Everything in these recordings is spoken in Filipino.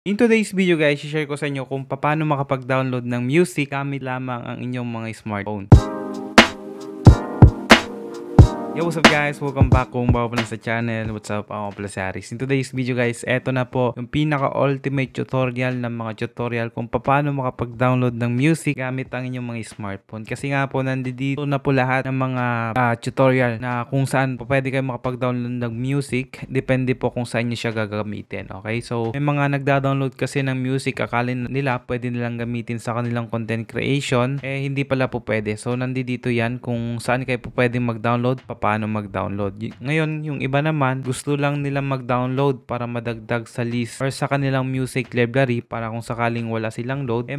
In today's video guys, share ko sa inyo kung paano makapag-download ng music gamit lamang ang inyong mga smartphone. Yo, what's up guys? Welcome back kung bago pa lang sa channel. What's up? Ako pala si Aris. In today's video guys, eto na po yung pinaka-ultimate tutorial ng mga tutorial kung paano makapag-download ng music gamit ang inyong mga smartphone. Kasi nga po, nandito na po lahat ng mga tutorial na kung saan po pwede kayo makapag-download ng music. Depende po kung saan nyo siya gagamitin. Okay? So, may mga nagda-download kasi ng music, akalin nila pwede nilang gamitin sa kanilang content creation. Hindi pala po pwede. So, nandito yan kung saan kayo po pwede mag-download, paano mag-download. Ngayon, yung iba naman, gusto lang nilang mag-download para madagdag sa list or sa kanilang music library para kung sakaling wala silang load,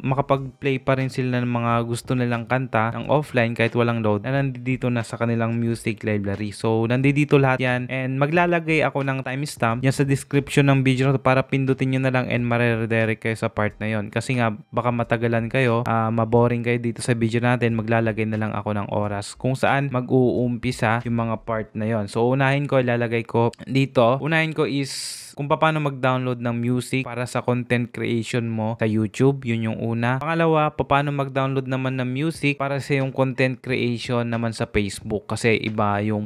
makapag-play pa rin sila ng mga gusto nilang kanta ng offline kahit walang load na nandito na sa kanilang music library. So, nandito lahat yan and maglalagay ako ng timestamp yan sa description ng video para pindutin nyo na lang and mareredirect kayo sa part na yon. Kasi nga, baka matagalan kayo, maboring kayo dito sa video natin, maglalagay na lang ako ng oras kung saan mag-uumpisa yung mga part na yon. So, unahin ko, ilalagay ko dito. Unahin ko is kung paano mag-download ng music para sa content creation mo sa YouTube. Yun yung una. Pangalawa, paano mag-download naman ng music para sa yung content creation naman sa Facebook. Kasi iba yung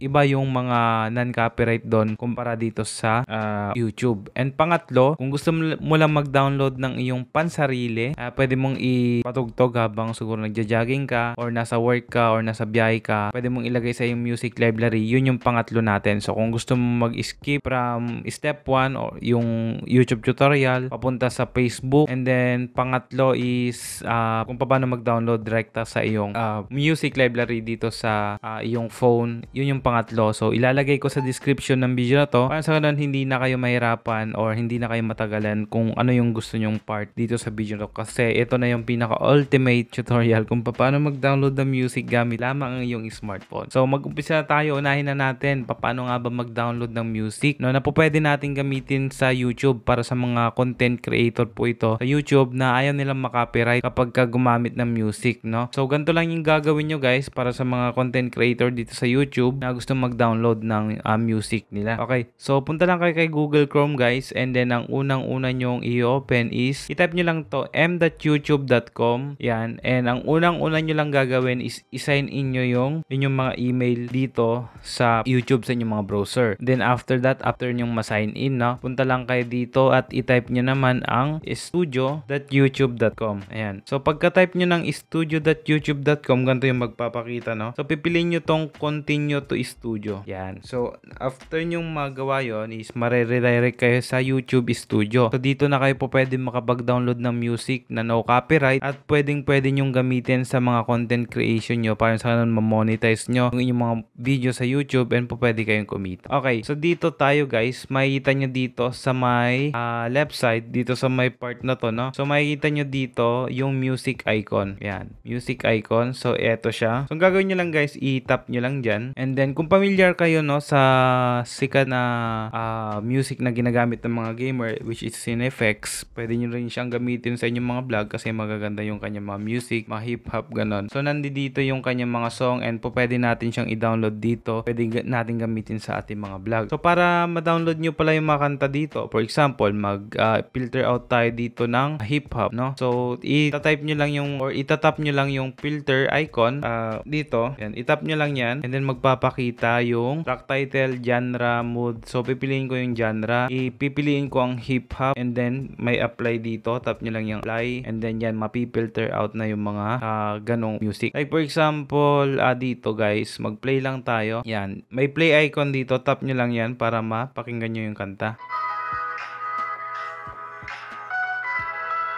mga non-copyright doon kumpara dito sa YouTube. And pangatlo, kung gusto mo lang mag-download ng iyong pansarili, pwede mong ipatugtog habang siguro nagja-jogging ka or nasa work ka or nasa biyahe ka. Pwede mong ilagay sa yung music library. Yun yung pangatlo natin. So kung gusto mo mag-skip from step 1 o yung YouTube tutorial papunta sa Facebook, and then pangatlo is kung paano mag-download direkta sa iyong music library dito sa iyong phone. Yun yung pangatlo. So ilalagay ko sa description ng video na to para sa ganun hindi na kayo mahirapan or hindi na kayo matagalan kung ano yung gusto nyong part dito sa video na to, kasi ito na yung pinaka-ultimate tutorial kung paano mag-download ng music gamit lamang ang iyong smartphone. So mag-umpisa na tayo. Unahin na natin paano nga ba mag-download ng music na po pwede natin gamitin sa YouTube para sa mga content creator po ito sa YouTube na ayaw nilang makopyright kapag gumamit ng music, no? So ganito lang yung gagawin nyo guys para sa mga content creator dito sa YouTube na gusto mag-download ng music nila. Okay, so punta lang kayo kay Google Chrome guys, and then ang unang-una nyong i-open is i-type nyo lang to m.youtube.com. Yan, and ang unang-una nyo lang gagawin is i-sign in nyo yung inyong mga email dito sa YouTube sa inyong mga browser. Then after that, after nyong ma-sign in, no, punta lang kayo dito at i-type nyo naman ang studio.youtube.com. Ayan. So pagka-type nyo ng studio.youtube.com, ganito yung magpapakita, no? So pipiliin nyo tong continue to studio. Yan. So after nyong magawa yon is mare-redirect kayo sa YouTube Studio. So dito na kayo po pwede makapag-download ng music na no copyright at pwede nyong gamitin sa mga content creation nyo para sa ganun ma-monetize nyo yung inyong mga video sa YouTube and po pwede kayong kumita. Okay. So dito tayo guys, makikita nyo dito sa may left side, dito sa may part na to, no? So makikita nyo dito yung music icon. Yan, music icon. So eto siya. So ang gagawin nyo lang guys, i-tap nyo lang dyan. And then kung familiar kayo, no, sa sikat na music na ginagamit ng mga gamer, which is Cinefx, pwede nyo rin siyang gamitin sa inyong mga vlog kasi magaganda yung kanyang mga music, mga hip-hop, ganon. So nandito yung kanyang mga song and po pwede natin siyang i-download dito. Pwede natin gamitin sa ating mga vlog. So para ma-download nyo pala yung mga kanta dito, for example, mag-filter out tayo dito ng hip-hop, no? So i-type nyo lang yung or itatap nyo lang yung filter icon dito. Yan, itap nyo lang yan and then magpapakita yung track title, genre, mood. So pipiliin ko yung genre, ipipiliin ko ang hip-hop and then may apply dito. Tap nyo lang yung apply and then yan, mapipilter out na yung mga ganong music. Like for example, dito guys, mag-play lang tayo. Yan, may play icon dito. Tap nyo lang yan para mapakinggan nyo yung kanta.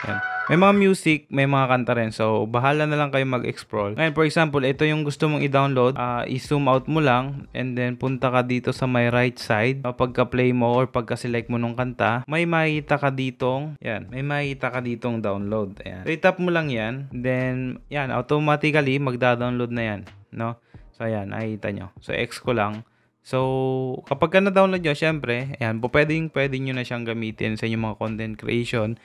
Yan. May mga music, may mga kanta rin. So, bahala na lang kayo mag-explore. Ngayon, for example, ito yung gusto mong i-download. I-zoom out mo lang and then punta ka dito sa my right side. Pagka-play mo or pagka-select mo nung kanta, may makikita ka ditong, yan, may makikita ka ditong download. Ayan. So, i-tap mo lang yan. Then, yan, automatically, magda-download na yan. No? So, ayan, nakikita nyo. So, X ko lang. So, kapag ka na-download nyo, syempre, ayan, pwede nyo na siyang gamitin sa inyong mga content creation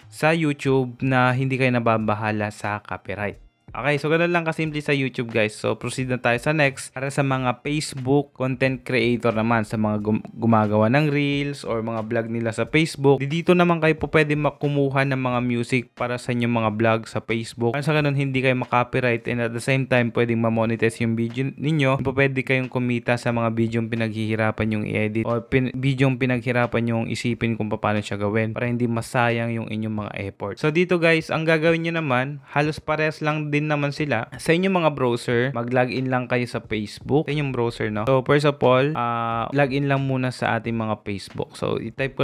sa YouTube na hindi kayo nababahala sa copyright. Okay, so ganun lang kasimple sa YouTube guys. So proceed na tayo sa next. Para sa mga Facebook content creator naman, sa mga gumagawa ng reels or mga vlog nila sa Facebook, dito naman kayo po pwede makumuha ng mga music para sa inyong mga vlog sa Facebook. Para sa ganun hindi kayo makopyright, and at the same time pwedeng ma-monetize yung video ninyo. Po pwede kayong kumita sa mga video pinaghihirapan yung i-edit or video pinaghirapan yung isipin kung paano siya gawin para hindi masayang yung inyong mga effort. So dito guys, ang gagawin nyo naman, halos parehas lang din naman sila. Sa inyong mga browser, mag-login lang kayo sa Facebook, sa inyong browser, no? So first of all, login lang muna sa ating mga Facebook. So i-type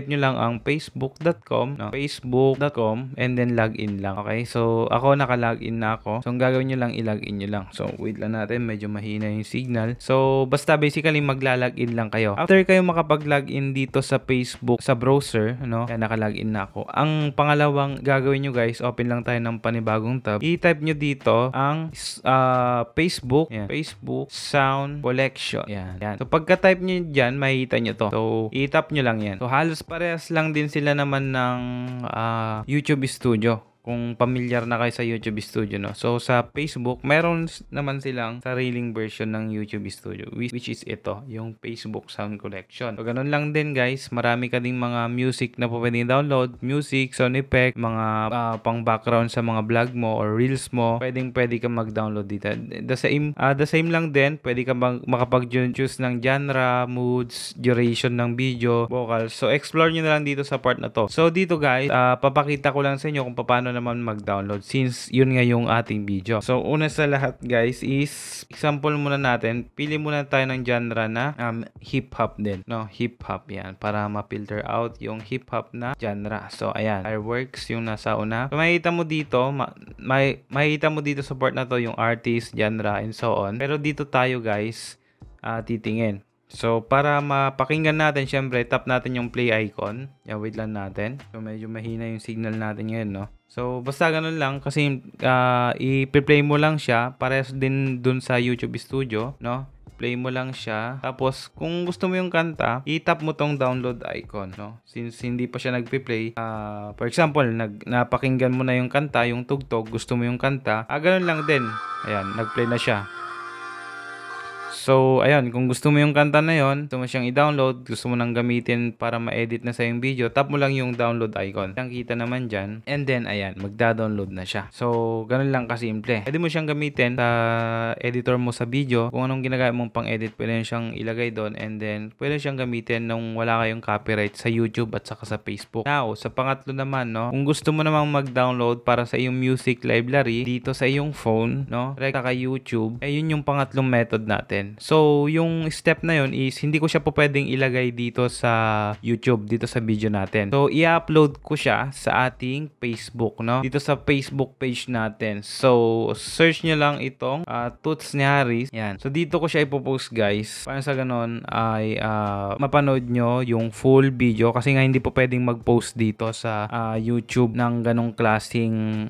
nyo lang ang facebook.com, no? facebook.com and then login lang. Okay? So ako naka-login na ako. So ang gagawin nyo lang, i-login nyo lang. So wait lang natin, medyo mahina yung signal. So basta basically magla-login lang kayo. After kayo makapag-login dito sa Facebook, sa browser, no? Kaya naka-login na ako. Ang pangalawang gagawin nyo guys, open lang tayo ng panibagong tab. I-type nyo dito ang Facebook. Yan. Facebook Sound Collection. Yan. Yan. So pagka-type nyo dyan, makikita nyo to. So i-tap nyo lang yan. So halos parehas lang din sila naman ng YouTube Studio. Kung familiar na kayo sa YouTube Studio, no? So, sa Facebook, meron naman silang sariling version ng YouTube Studio, which is ito, yung Facebook Sound Collection. So, ganun lang din, guys. Marami ka ding mga music na pwedeng download, music, sound effect, mga pang-background sa mga vlog mo or reels mo. Pwede ka mag-download dito. The same lang din, pwede ka makapag-choose ng genre, moods, duration ng video, vocals. So, explore nyo na lang dito sa part na to. So, dito, guys, papakita ko lang sa inyo kung paano naman mag-download since yun nga yung ating video. So una sa lahat guys is example muna natin, pili muna tayo ng genre na hip hop din, no? Hip hop yan para ma-filter out yung hip hop na genre. So ayan, fireworks yung nasa una. So makikita mo dito, makikita mo dito sa part na to yung artist, genre and so on. Pero dito tayo guys titingin. So, para mapakinggan natin, syempre, tap natin yung play icon. Yan, wait lang natin. So, medyo mahina yung signal natin ngayon, no? So, basta ganun lang kasi i-play mo lang siya. Parehas din dun sa YouTube Studio, no? Play mo lang siya. Tapos, kung gusto mo yung kanta, i-tap mo tong download icon, no? Since hindi pa siya nagpi-play, for example, napakinggan mo na yung kanta, yung tugtog, gusto mo yung kanta, ganun lang din. Ayan, nag-play na siya. So, ayun, kung gusto mo yung kanta na yon, gusto mo siyang i-download, gusto mo nang gamitin para ma-edit na sa yung video, tap mo lang yung download icon. Ang kita naman dyan. And then, ayan, magda-download na siya. So, ganun lang kasimple. Pwede mo siyang gamitin sa editor mo sa video. Kung anong ginagawa mong pang-edit, pwede mo siyang ilagay doon. And then, pwede siyang gamitin nung wala kayong copyright sa YouTube at saka sa Facebook. Now, sa pangatlo naman, no, kung gusto mo namang mag-download para sa iyong music library dito sa iyong phone, no, direct ka YouTube, yun yung pangatlong method natin. So, yung step na yun is hindi ko siya po pwedeng ilagay dito sa YouTube, dito sa video natin. So, i-upload ko siya sa ating Facebook, no? Dito sa Facebook page natin. So, search nyo lang itong Toots ni Harris. Yan. So, dito ko siya ipopost guys. Para sa ganun ay mapanood nyo yung full video kasi nga hindi po pwedeng mag-post dito sa YouTube ng ganong klaseng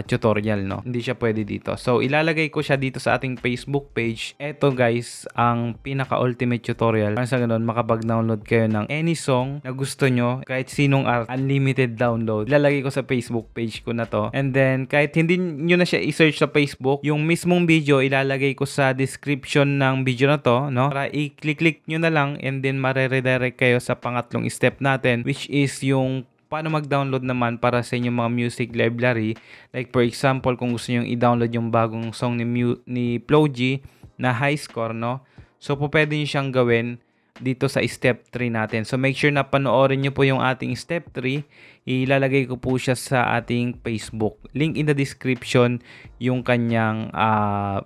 tutorial, no? Hindi siya pwede dito. So, ilalagay ko siya dito sa ating Facebook page. Eto guys, ang pinaka-ultimate tutorial. Para sa ganun, makapag-download kayo ng any song na gusto nyo, kahit sinong art, unlimited download. Ilalagay ko sa Facebook page ko na to. And then, kahit hindi nyo na siya i-search sa Facebook, yung mismong video, ilalagay ko sa description ng video na to, no? Para i-click nyo na lang and then mare-redirect kayo sa pangatlong step natin, which is yung paano mag-download naman para sa inyong mga music library. Like for example, kung gusto nyo i-download yung bagong song ni Flo G na high score, no? So, po pwede nyo siyang gawin dito sa step 3 natin. So, make sure na panoorin nyo po yung ating step 3. Ilalagay ko po siya sa ating Facebook. Link in the description yung kanyang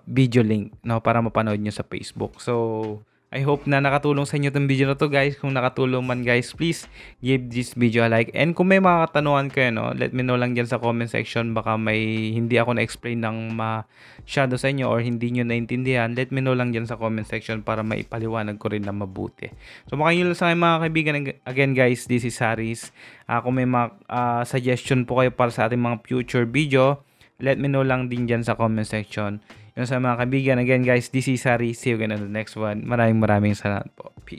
video link, no? Para mapanood nyo sa Facebook. So, I hope na nakatulong sa inyo itong video na to guys. Kung nakatulong man guys, please give this video a like. And kung may mga katanungan kayo, no, let me know lang dyan sa comment section. Baka may hindi ako na-explain ng masyado sa inyo or hindi nyo naintindihan. Let me know lang dyan sa comment section para maipaliwanag ko rin na mabuti. So makain nyo lang sa akin mga kaibigan. Again guys, this is Harris. Kung may mga suggestion po kayo para sa ating mga future video, let me know lang din dyan sa comment section. Yun sa mga kaibigan. Again guys, this is Harry. See you again on the next one. Maraming salamat po. Peace.